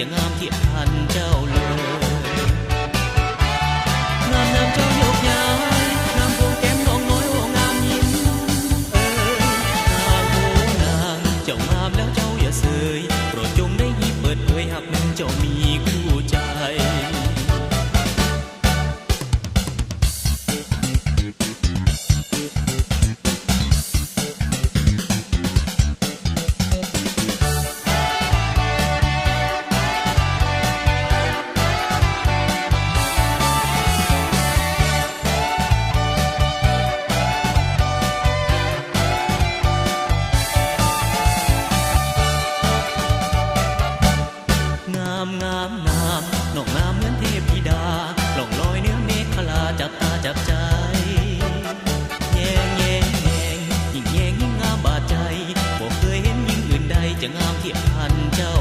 จะงามเทียบทันเจ้าเลยงามงามเจ้ายกย้ายงามพวงแก้มน้องน้อยโอ้งามยิ้มนางโอ้นางเจ้างามแล้วเจ้าอย่าเสยโปรดจงได้ยิบเปิดเผยหากมึงเจ้ามีคู่ใจงามงามงามน้องงามเหมือนเทพธิดาล่องลอยเนื้อเมฆลาจับตาจับใจแยงแยงแยงยิ่งแยงยิ่งงามบาดใจบอกเคยเห็นยิ่งอื่นใดจะงามเทียบทันเจ้า